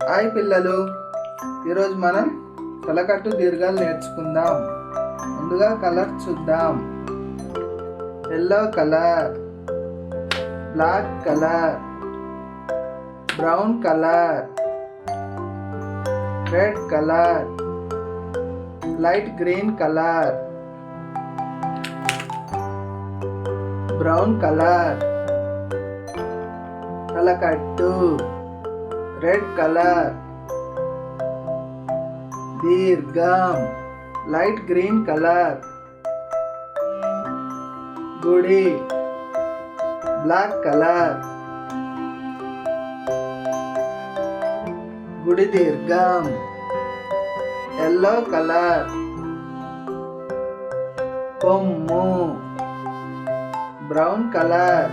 Hi పిల్లలు, ఈరోజు మనం తలకట్టు దీర్ఘాలు నేర్చుకుందాం. ముందుగా కలర్ చూద్దాం. Yellow colour, black colour, brown colour, red colour, light green colour, brown colour. తలకట్టు రెడ్ కలర్. దీర్ఘం లైట్ గ్రీన్ కలర్. గుడి బ్లాక్ కలర్. గుడి దీర్ఘం ఎల్లో కలర్. కొమ్ము బ్రౌన్ కలర్.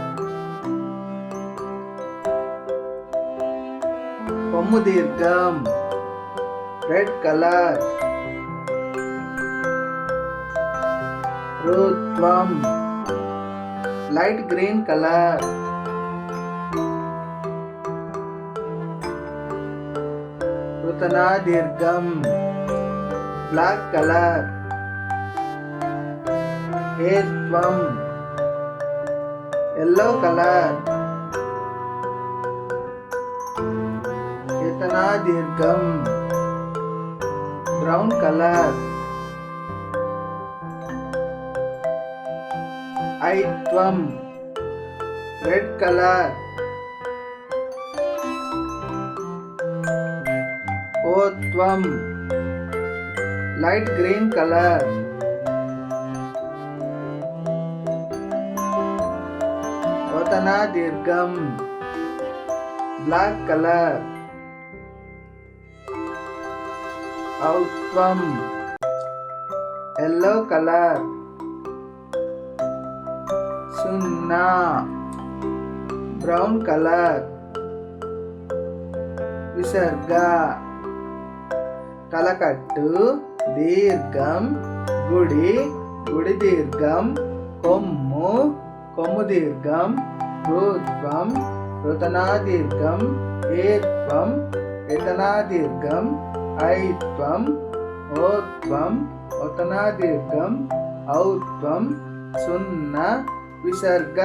కొమ్ము దీర్ఘం రెడ్ కలర్. రుత్వం లైట్ గ్రీన్ కలర్. రుతనా దీర్ఘం బ్లాక్ కలర్. హేత్వం ఎల్లో కలర్. ఏతనా దీర్ఘం బ్రౌన్ కలర్. ఐత్వం రెడ్ కలర్. ఓత్వం లైట్ గ్రీన్ కలర్. ఓతనా దీర్ఘం బ్లాక్ కలర్. ఔత్వం ఎల్లో కలర్. సున్నా బ్రౌన్ కలర్. విసర్గ తలకట్టు దీర్ఘం గుడి గుడి దీర్ఘం కొమ్ము కొమ్ము దీర్ఘం రుత్వం రుతనా దీర్ఘం ఏత్వం ఏతనా దీర్ఘం ఐత్వం ఓత్వం ఓతనా దీర్ఘం ఔత్వం సున్నా విసర్గ.